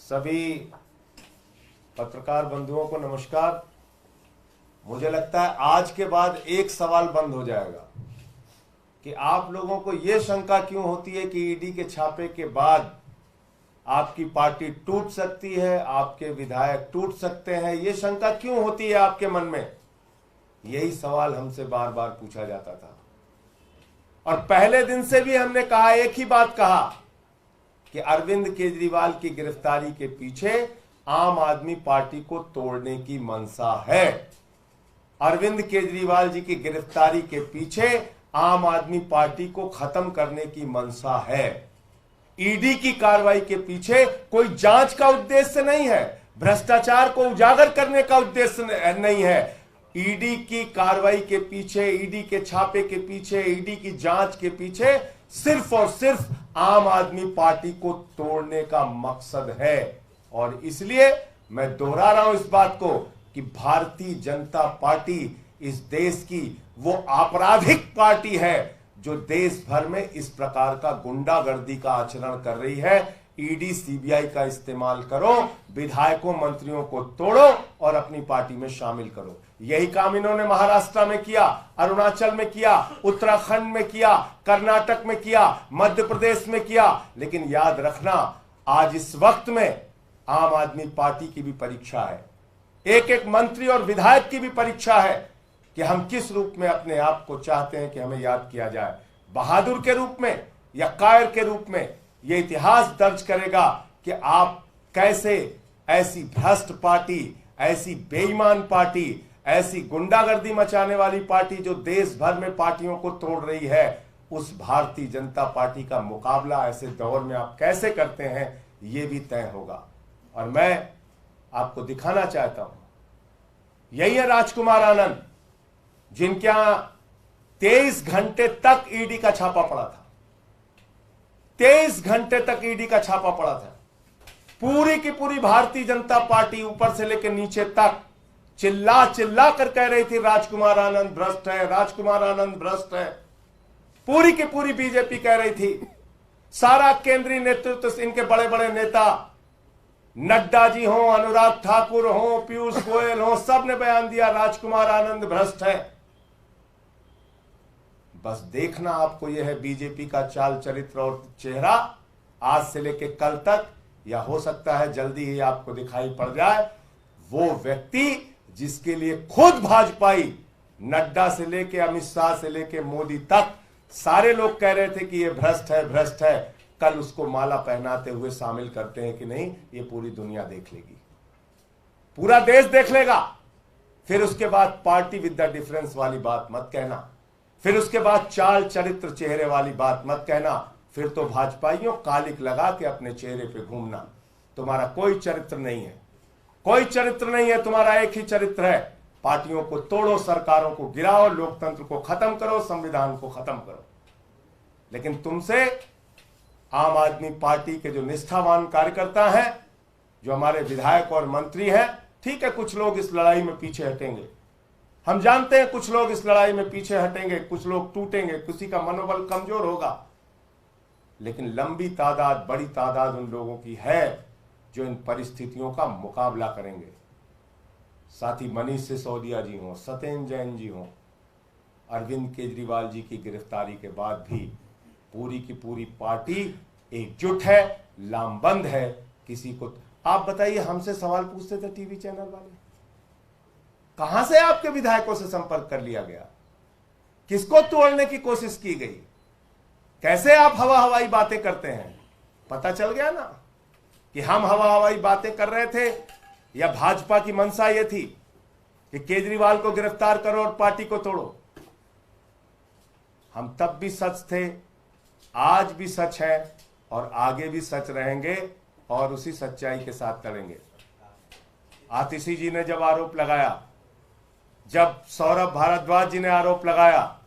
सभी पत्रकार बंधुओं को नमस्कार। मुझे लगता है आज के बाद एक सवाल बंद हो जाएगा कि आप लोगों को यह शंका क्यों होती है कि ईडी के छापे के बाद आपकी पार्टी टूट सकती है, आपके विधायक टूट सकते हैं। यह शंका क्यों होती है आपके मन में? यही सवाल हमसे बार बार पूछा जाता था और पहले दिन से भी हमने कहा, एक ही बात कहा कि अरविंद केजरीवाल की गिरफ्तारी के पीछे आम आदमी पार्टी को तोड़ने की मंशा है। अरविंद केजरीवाल जी की गिरफ्तारी के पीछे आम आदमी पार्टी को खत्म करने की मंशा है। ईडी की कार्रवाई के पीछे कोई जांच का उद्देश्य नहीं है, भ्रष्टाचार को उजागर करने का उद्देश्य नहीं है। ईडी की कार्रवाई के पीछे, ईडी के छापे के पीछे, ईडी की जांच के पीछे सिर्फ और सिर्फ आम आदमी पार्टी को तोड़ने का मकसद है। और इसलिए मैं दोहरा रहा हूं इस बात को कि भारतीय जनता पार्टी इस देश की वो आपराधिक पार्टी है जो देश भर में इस प्रकार का गुंडागर्दी का आचरण कर रही है। ईडी सीबीआई का इस्तेमाल करो, विधायकों मंत्रियों को तोड़ो और अपनी पार्टी में शामिल करो। यही काम इन्होंने महाराष्ट्र में किया, अरुणाचल में किया, उत्तराखंड में किया, कर्नाटक में किया, मध्य प्रदेश में किया। लेकिन याद रखना, आज इस वक्त में आम आदमी पार्टी की भी परीक्षा है, एक एक मंत्री और विधायक की भी परीक्षा है कि हम किस रूप में अपने आप को चाहते हैं कि हमें याद किया जाए, बहादुर के रूप में या कायर के रूप में। यह इतिहास दर्ज करेगा कि आप कैसे ऐसी भ्रष्ट पार्टी, ऐसी बेईमान पार्टी, ऐसी गुंडागर्दी मचाने वाली पार्टी जो देश भर में पार्टियों को तोड़ रही है, उस भारतीय जनता पार्टी का मुकाबला ऐसे दौर में आप कैसे करते हैं, यह भी तय होगा। और मैं आपको दिखाना चाहता हूं, यही है राजकुमार आनंद, जिनके यहां 23 घंटे तक ईडी का छापा पड़ा था। 23 घंटे तक ईडी का छापा पड़ा था। पूरी की पूरी भारतीय जनता पार्टी ऊपर से लेकर नीचे तक चिल्ला चिल्ला कर कह रही थी राजकुमार आनंद भ्रष्ट है, राजकुमार आनंद भ्रष्ट है। पूरी की पूरी बीजेपी कह रही थी, सारा केंद्रीय नेतृत्व, इनके बड़े बड़े नेता, नड्डा जी हो, अनुराग ठाकुर हो, पीयूष गोयल हो, सब ने बयान दिया राजकुमार आनंद भ्रष्ट है। बस देखना आपको यह है बीजेपी का चाल चरित्र और चेहरा आज से लेकर कल तक, या हो सकता है जल्दी ही आपको दिखाई पड़ जाए, वो व्यक्ति जिसके लिए खुद भाजपाई, नड्डा से लेकर अमित शाह से लेकर मोदी तक सारे लोग कह रहे थे कि यह भ्रष्ट है, भ्रष्ट है, कल उसको माला पहनाते हुए शामिल करते हैं कि नहीं, ये पूरी दुनिया देख लेगी, पूरा देश देख लेगा। फिर उसके बाद पार्टी विद द डिफरेंस वाली बात मत कहना, फिर उसके बाद चाल चरित्र चेहरे वाली बात मत कहना। फिर तो भाजपाइयों कालिक लगा के अपने चेहरे पे घूमना। तुम्हारा कोई चरित्र नहीं है, कोई चरित्र नहीं है, तुम्हारा एक ही चरित्र है, पार्टियों को तोड़ो, सरकारों को गिराओ, लोकतंत्र को खत्म करो, संविधान को खत्म करो। लेकिन तुमसे आम आदमी पार्टी के जो निष्ठावान कार्यकर्ता हैं, जो हमारे विधायक और मंत्री हैं, ठीक है, कुछ लोग इस लड़ाई में पीछे हटेंगे, हम जानते हैं, कुछ लोग इस लड़ाई में पीछे हटेंगे, कुछ लोग टूटेंगे, किसी का मनोबल कमजोर होगा। लेकिन लंबी तादाद, बड़ी तादाद उन लोगों की है जो इन परिस्थितियों का मुकाबला करेंगे। साथी मनीष सिसोदिया जी हों, सत्येंद्र जैन जी हों, अरविंद केजरीवाल जी की गिरफ्तारी के बाद भी पूरी की पूरी पार्टी एकजुट है, लामबंद है। किसी को आप बताइए, हमसे सवाल पूछते थे टीवी चैनल वाले, कहां से आपके विधायकों से संपर्क कर लिया गया, किसको तोड़ने की कोशिश की गई, कैसे आप हवा हवाई बातें करते हैं? पता चल गया ना कि हम हवा हवाई बातें कर रहे थे, या भाजपा की मंशा यह थी कि केजरीवाल को गिरफ्तार करो और पार्टी को तोड़ो। हम तब भी सच थे, आज भी सच है और आगे भी सच रहेंगे और उसी सच्चाई के साथ करेंगे। आतिशी जी ने जब आरोप लगाया, जब सौरभ भारद्वाज जी ने आरोप लगाया,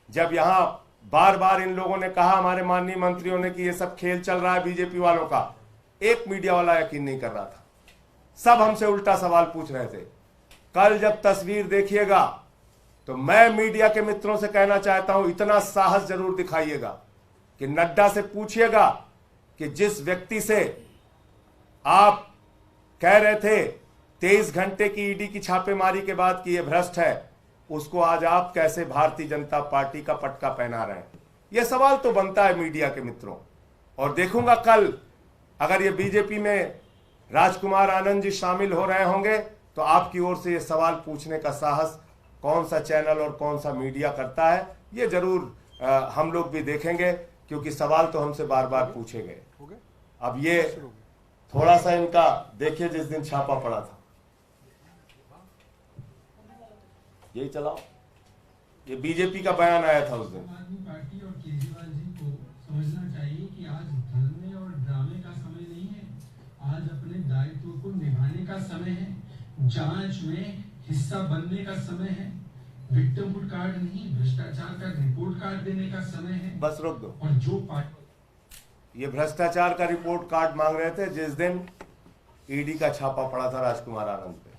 जब यहां बार बार इन लोगों ने कहा, हमारे माननीय मंत्रियों ने, कि ये सब खेल चल रहा है बीजेपी वालों का, एक मीडिया वाला यकीन नहीं कर रहा था। सब हमसे उल्टा सवाल पूछ रहे थे। कल जब तस्वीर देखिएगा तो मैं मीडिया के मित्रों से कहना चाहता हूं, इतना साहस जरूर दिखाइएगा कि नड्डा से पूछिएगा कि जिस व्यक्ति से आप कह रहे थे 23 घंटे की ईडी की छापेमारी के बाद कि यह भ्रष्ट है, उसको आज आप कैसे भारतीय जनता पार्टी का पटका पहना रहे हैं? यह सवाल तो बनता है मीडिया के मित्रों। और देखूंगा कल अगर ये बीजेपी में राजकुमार आनंद जी शामिल हो रहे होंगे तो आपकी ओर से ये सवाल पूछने का साहस कौन सा चैनल और कौन सा मीडिया करता है, ये जरूर हम लोग भी देखेंगे, क्योंकि सवाल तो हमसे बार बार पूछे गए। अब ये थोड़ा सा इनका देखिए, जिस दिन छापा पड़ा था, यही चलाओ, ये बीजेपी का बयान आया था उस दिन। आम आदमी पार्टी और केजरीवाल जी को समझना चाहिए कि आज धरने और ड्रामे का समय नहीं है, आज अपने दायित्व को निभाने का समय है, जांच में हिस्सा बनने का समय है, विक्टिमहुड कार्ड नहीं भ्रष्टाचार का रिपोर्ट कार्ड देने का समय है। बस रोक दो। और जो पार्टी ये भ्रष्टाचार का रिपोर्ट कार्ड मांग रहे थे जिस दिन ईडी का छापा पड़ा था राजकुमार आनंद पे।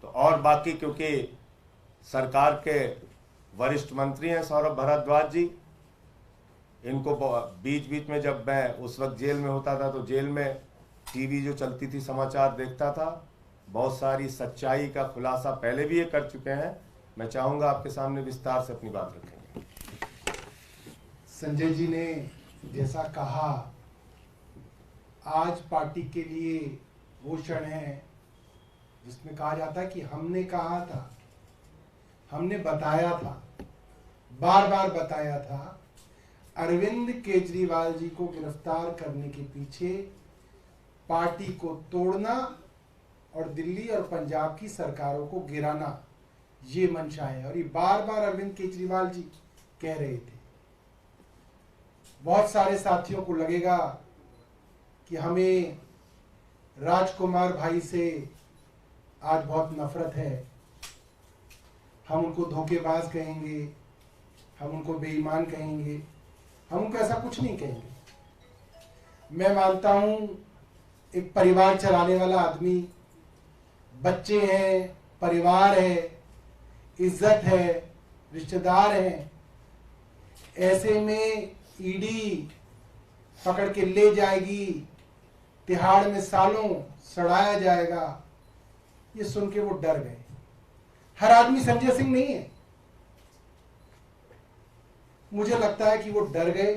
तो और बाकी क्योंकि सरकार के वरिष्ठ मंत्री हैं सौरभ भारद्वाज जी, इनको बीच बीच में जब मैं उस वक्त जेल में होता था तो जेल में टीवी जो चलती थी समाचार देखता था, बहुत सारी सच्चाई का खुलासा पहले भी ये कर चुके हैं। मैं चाहूंगा आपके सामने विस्तार से अपनी बात रखेंगे। संजय जी ने जैसा कहा, आज पार्टी के लिए वो क्षण है जिसमें कहा जाता है कि हमने कहा था, हमने बताया था, बार बार बताया था, अरविंद केजरीवाल जी को गिरफ्तार करने के पीछे पार्टी को तोड़ना और दिल्ली और पंजाब की सरकारों को गिराना ये मंशा है। और ये बार बार अरविंद केजरीवाल जी कह रहे थे। बहुत सारे साथियों को लगेगा कि हमें राजकुमार भाई से आज बहुत नफरत है, हम उनको धोखेबाज कहेंगे, हम उनको बेईमान कहेंगे, हम उनको ऐसा कुछ नहीं कहेंगे। मैं मानता हूं एक परिवार चलाने वाला आदमी, बच्चे हैं, परिवार है, इज्जत है, रिश्तेदार हैं, ऐसे में ईडी पकड़ के ले जाएगी, तिहाड़ में सालों सड़ाया जाएगा, ये सुन के वो डर गए। हर आदमी संजय सिंह नहीं है, मुझे लगता है कि वो डर गए।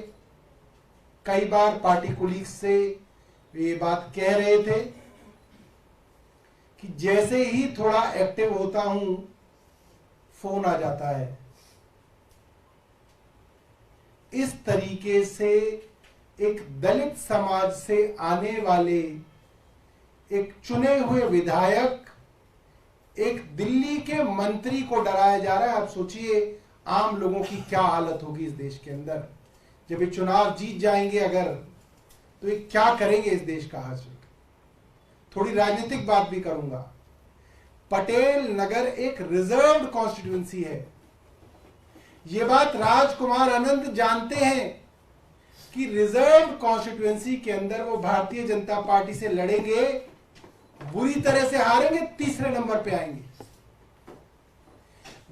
कई बार पार्टी कुलीग से ये बात कह रहे थे कि जैसे ही थोड़ा एक्टिव होता हूं फोन आ जाता है। इस तरीके से एक दलित समाज से आने वाले एक चुने हुए विधायक, एक दिल्ली के मंत्री को डराया जा रहा है। आप सोचिए आम लोगों की क्या हालत होगी इस देश के अंदर जब ये चुनाव जीत जाएंगे अगर, तो ये क्या करेंगे इस देश का हासिल। थोड़ी राजनीतिक बात भी करूंगा। पटेल नगर एक रिजर्व्ड कॉन्स्टिट्यूएंसी है। ये बात राजकुमार आनंद जानते हैं कि रिजर्व्ड कॉन्स्टिट्यूएंसी के अंदर वो भारतीय जनता पार्टी से लड़ेंगे, बुरी तरह से हारेंगे, तीसरे नंबर पे आएंगे।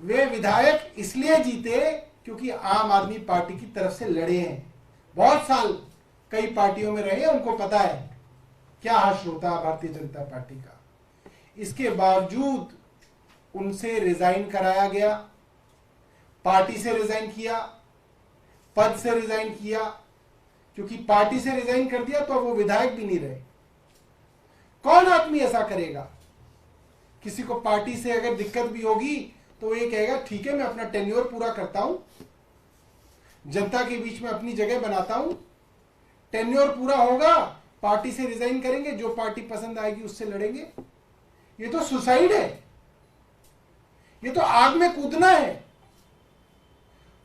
वे विधायक इसलिए जीते क्योंकि आम आदमी पार्टी की तरफ से लड़े हैं, बहुत साल कई पार्टियों में रहे हैं, उनको पता है क्या हासिल होता है भारतीय जनता पार्टी का। इसके बावजूद उनसे रिजाइन कराया गया, पार्टी से रिजाइन किया, पद से रिजाइन किया, क्योंकि पार्टी से रिजाइन कर दिया तो वो विधायक भी नहीं रहे। कौन आदमी ऐसा करेगा? किसी को पार्टी से अगर दिक्कत भी होगी तो ये कहेगा ठीक है मैं अपना टेन्योर पूरा करता हूं, जनता के बीच में अपनी जगह बनाता हूं, टेन्योर पूरा होगा, पार्टी से रिजाइन करेंगे, जो पार्टी पसंद आएगी उससे लड़ेंगे। ये तो सुसाइड है, ये तो आग में कूदना है।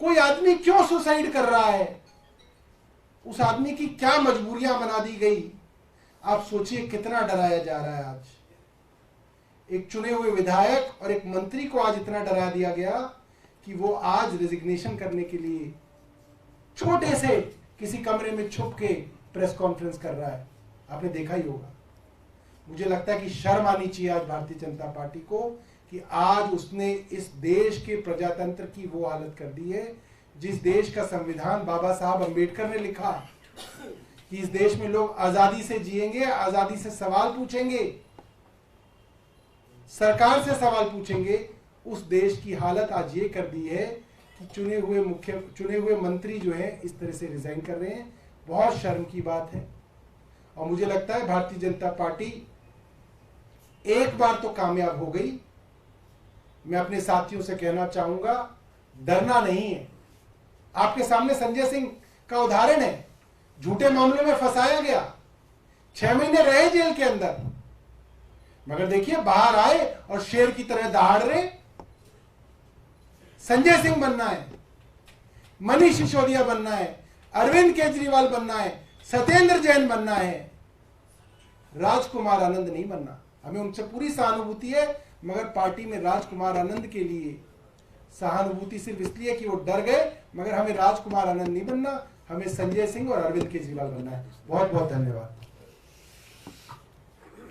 कोई आदमी क्यों सुसाइड कर रहा है? उस आदमी की क्या मजबूरियां बना दी गई? आप सोचिए कितना डराया जा रहा है। आज एक चुने हुए विधायक और एक मंत्री को आज इतना डरा दिया गया कि वो आज रेजिग्नेशन करने के लिए छोटे से किसी कमरे में छुप के प्रेस कॉन्फ्रेंस कर रहा है। आपने देखा ही होगा। मुझे लगता है कि शर्म आनी चाहिए आज भारतीय जनता पार्टी को कि आज उसने इस देश के प्रजातंत्र की वो हालत कर दी है जिस देश का संविधान बाबा साहब अंबेडकर ने लिखा कि इस देश में लोग आजादी से जिएंगे, आजादी से सवाल पूछेंगे, सरकार से सवाल पूछेंगे, उस देश की हालत आज ये कर दी है कि चुने हुए मंत्री जो है इस तरह से रिजाइन कर रहे हैं। बहुत शर्म की बात है। और मुझे लगता है भारतीय जनता पार्टी एक बार तो कामयाब हो गई। मैं अपने साथियों से कहना चाहूंगा, डरना नहीं है। आपके सामने संजय सिंह का उदाहरण है, झूठे मामलों में फंसाया गया, 6 महीने रहे जेल के अंदर, मगर देखिए बाहर आए और शेर की तरह दहाड़ रहे। संजय सिंह बनना है, मनीष सिसोदिया बनना है, अरविंद केजरीवाल बनना है, सत्येंद्र जैन बनना है, राजकुमार आनंद नहीं बनना। हमें उनसे पूरी सहानुभूति है, मगर पार्टी में राजकुमार आनंद के लिए सहानुभूति सिर्फ इसलिए कि वो डर गए, मगर हमें राजकुमार आनंद नहीं बनना, हमें संजय सिंह और अरविंद केजरीवाल बनना है। बहुत बहुत धन्यवाद।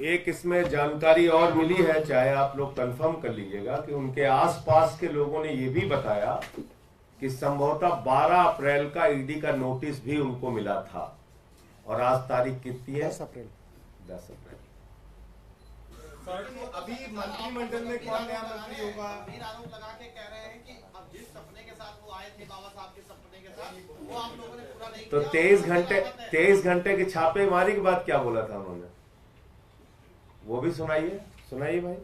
एक इसमें जानकारी और मिली है, चाहे आप लोग कंफर्म कर लीजिएगा, कि उनके आसपास के लोगों ने ये भी बताया कि संभवतः 12 अप्रैल का ईडी का नोटिस भी उनको मिला था। और आज तारीख कितनी है? 10 अप्रैल। 10 अप्रैल। अभी मंत्रिमंडल में कौन नया मंत्री होगा? आरोप लगा के कह रहे हैं कि अब जिस सपने के साथ वो आए थे बाबा साहब के सपने के साथ, वो आप लोगों ने पूरा नहीं तो किया। 23 घंटे की छापेमारी के बाद क्या बोला था उन्होंने, वो भी सुनाइए भाई,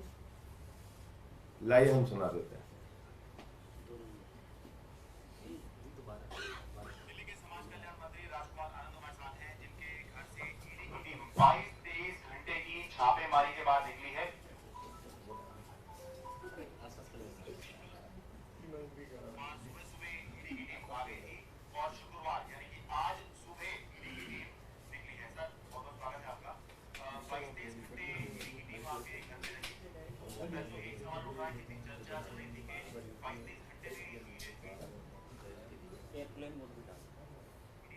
लाइए हम सुना देते हैं। दिल्ली के समाज कल्याण मंत्री राजकुमार आनंद हमारे साथ हैं, जिनके घर से ईडी की टीम 22-23 घंटे की छापेमारी के बाद निकली है। सुबह ईडी की टीम आ गई थी और शुक्रवार यानी कि आज सुबह ईडी की टीम निकली है। सर बहुत बहुत स्वागत है आपका। 22-23 घंटे ईडी की टीम आपके घर पे रही। तो एक सवाल उठ रहा है, कितनी चर्चा चल रही थी कि 22-23 घंटे में ईडी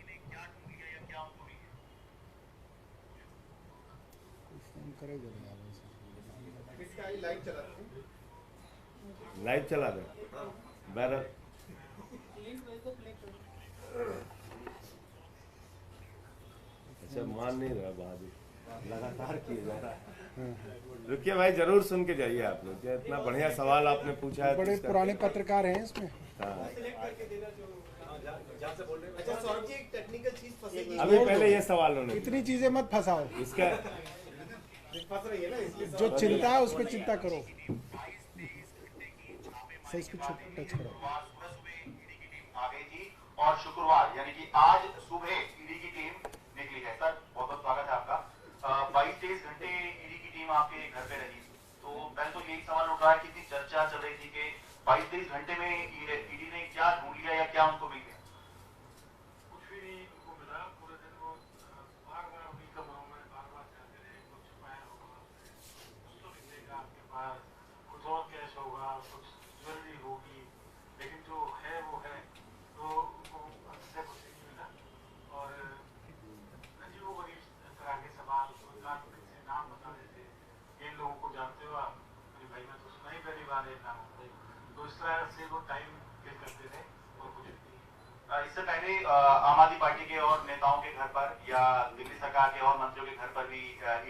ने क्या ढूंढ लिया या क्या उनको मिल गया? इसका लाइव चला था। लाइव चला गया बैरल। अच्छा, मान नहीं रहा, बहादुर लगातार किए जा रहा है। रुकिए भाई, जरूर सुन के जाइए आप लोग। इतना बढ़िया सवाल आपने पूछा है। बड़े पुराने पत्रकार हैं इसमें। हाँ। अच्छा सौरभ जी, एक टेक्निकल चीज फंसेगी। अभी पहले ये सवाल होने इतनी चीजें मत फंसाओ, इसका फंस रही है ना इसलिए। जो चिंता है उस पर चिंता करो। सही, इसको टच करो। सुबह ईडी की टीम आ गई थी और शुक्रवार यानी कि आज सुबह ईडी की टीम निकली है। सर बहुत बहुत स्वागत है आपका। 22-23 घंटे ईडी की टीम आपके घर पे रही। तो पहले तो यही सवाल उठ रहा है, कितनी चर्चा चल रही थी कि 22-23 घंटे में ईडी ने क्या ढूंढ लिया या क्या उनको मिल गया? कुछ भी नहीं उनको मिला। पूरे दिन वो बार बार अपनी कमरों में बार बार जाते रहे, कुछ छुपाया होगा, कुछ तो मिलेगा आपके पास, कुछ और कैश होगा, कुछ ज्वेलरी होगी, लेकिन जो है वो है। तो उनको अंदर कुछ नहीं मिला। और अजीबोगरीब तरह के सवाल, कार्पोरेट से नाम बता देते, इन लोगों को जानते हो आप? अरे भाई मैं तो सुना ही पहली बार है नाम। तो इस तरह से वो टाइम किल करते थे और कुछ नहीं। इससे पहले आम आदमी पार्टी के और नेताओं के घर पर या दिल्ली सरकार के और मंत्रियों के घर पर भी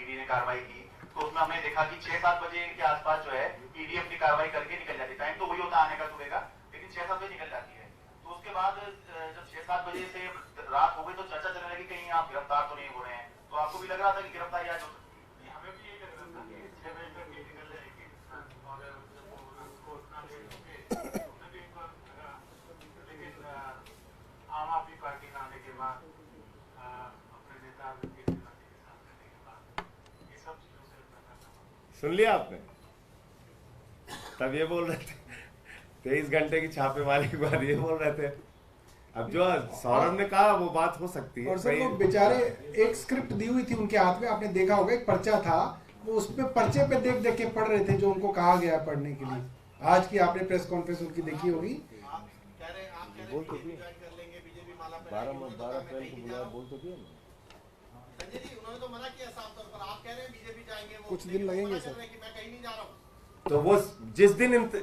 ईडी ने कार्रवाई की। तो उसमें हमने देखा कि 6-7 बजे के आसपास जो है ईडी अपनी कार्रवाई करके निकल जाती है। टाइम तो वही होता आने का सुबह का, लेकिन 6-7 बजे निकल जाती है। तो उसके बाद जब 6-7 बजे से रात हो गई तो चर्चा चलने लगी कहीं आप गिरफ्तार तो नहीं हो रहे हैं। तो आपको भी लग रहा था कि गिरफ्तारी आज हो सकती है? हमें भी यही लग रहा था कि 6 बजे तक ये निकल जाएगी। और जब उसको उतना लेट हो गए तो हमें भी एक बार लगा। लेकिन आम आदमी पार्टी का आने के बाद, अपने नेता अरविंद केजरीवाल जी के साथ रहने के बाद, ये सब चीजों से पता चला। सुन लिया आपने? तब ये बोल रहे थे 23 घंटे की छापेमारी के बाद ये बोल रहे थे। अब जो सौरभ ने कहा वो बात हो सकती है। और सर वो बेचारे एक स्क्रिप्ट दी हुई थी उनके हाथ में, आपने देखा होगा, एक पर्चा था, वो उस पे पर्चे पे देख देख के पढ़ रहे थे जो उनको कहा गया पढ़ने के लिए। आज की आपने प्रेस कॉन्फ्रेंस उनकी देखी होगी। आप कह रहे हैं बीजेपी ज्वाइन कर लेंगे, बीजेपी माला 12 अप्रैल को बुलाया, बोल तो दिया। संजय जी उन्होंने तो मना किया साफ तौर पर। आप कह रहे हैं बीजेपी जाएंगे, वो कुछ दिन लगेंगे सर। कि मैं कहीं नहीं जा रहा हूँ। तो वो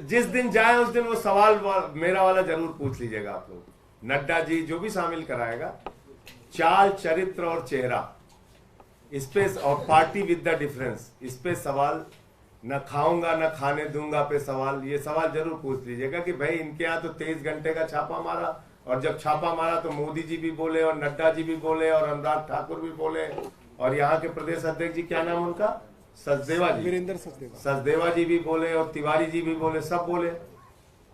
जिस दिन जाए उस दिन वो सवाल मेरा वाला जरूर पूछ लीजिएगा आप लोग। नड्डा जी जो भी शामिल कराएगा चाल, चरित्र और चेहरा, इस पे, और पार्टी विद द डिफरेंस, इस पे सवाल, न खाऊंगा न खाने दूंगा पे सवाल, ये सवाल जरूर पूछ लीजिएगा कि भाई इनके यहाँ तो 23 घंटे का छापा मारा, और जब छापा मारा तो मोदी जी भी बोले और नड्डा जी भी बोले और अनुराग ठाकुर भी बोले, और यहाँ के प्रदेश अध्यक्ष जी, क्या नाम उनका, सचदेवा जी, वीरेंद्र सचदेवा जी भी बोले और तिवारी जी भी बोले, सब बोले।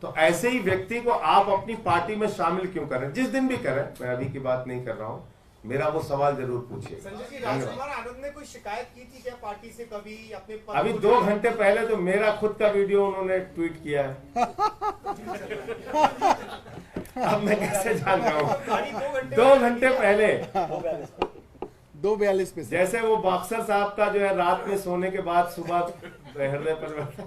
तो ऐसे ही व्यक्ति को आप अपनी पार्टी में शामिल क्यों करें? जिस दिन भी करें, मैं अभी की बात नहीं कर रहा हूं, मेरा वो सवाल जरूर पूछिए। संजय जी, राजकुमार आनंद ने कोई शिकायत की थी क्या पार्टी से कभी अपने पद अभी को 2 घंटे पहले तो मेरा खुद का वीडियो उन्होंने ट्वीट किया है। अब मैं कैसे जान रहा हूँ? 2 घंटे पहले 2:42 पे जैसे वो बॉक्सर साहब का जो है रात में सोने के बाद सुबह हृदय परिवर्तन,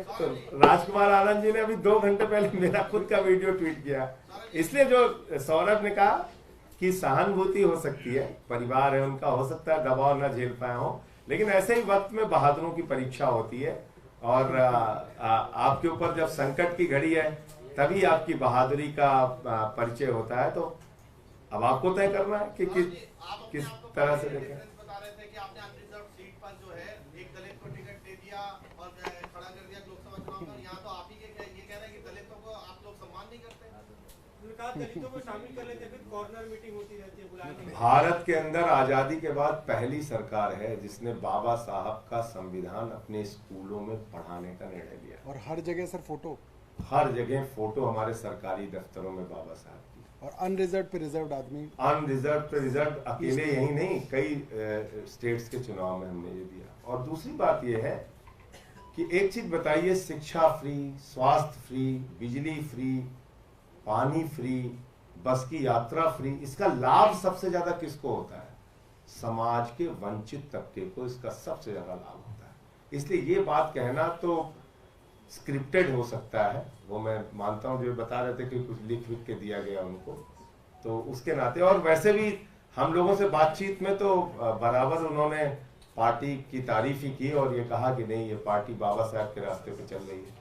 तो राजकुमार आनंद जी ने अभी 2 घंटे पहले मेरा खुद का वीडियो ट्वीट किया। इसलिए जो सौरभ ने कहा कि सहानुभूति हो सकती है, परिवार है उनका, हो सकता है दबाव न झेल पाए हो, लेकिन ऐसे ही वक्त में बहादुरों की परीक्षा होती है, और आपके ऊपर जब संकट की घड़ी है तभी आपकी बहादुरी का परिचय होता है। तो अब आपको तय करना है कि किस तरह से देखें। बता रहे थे कि आपने अनरिजर्व सीट पर जो है एक दलित को टिकट दे दिया और खड़ा कर दिया लोकसभा चुनाव में, यहाँ तो आप ही ये कह रहे हैं कि दलितों को आप लोग सम्मान नहीं करते। दलितों को शामिल कर लेते, फिर कॉर्नर मीटिंग होती रहती है, बुलाते। भारत के अंदर आजादी के बाद पहली सरकार है जिसने बाबा साहब का संविधान अपने स्कूलों में पढ़ाने का निर्णय लिया, और हर जगह सर फोटो, हर जगह फोटो हमारे सरकारी दफ्तरों में बाबा साहब की, और अनरिजर्व पे रिजर्व आदमी, अनरिजर्व पे रिजर्व, अकेले यही नहीं, कई स्टेट्स के चुनाव में हमने ये दिया। और दूसरी बात ये है कि एक चीज बताइए, शिक्षा फ्री, स्वास्थ्य फ्री, बिजली फ्री, पानी फ्री, बस की यात्रा फ्री, इसका लाभ सबसे ज्यादा किसको होता है? समाज के वंचित तबके को इसका सबसे ज्यादा लाभ होता है। इसलिए ये बात कहना तो स्क्रिप्टेड हो सकता है, वो मैं मानता हूं, जो बता रहे थे कि कुछ लिख के दिया गया उनको, तो उसके नाते, और वैसे भी हम लोगों से बातचीत में तो बराबर उन्होंने पार्टी की तारीफ ही की और ये कहा कि नहीं, ये पार्टी बाबा साहब के रास्ते पे चल रही है।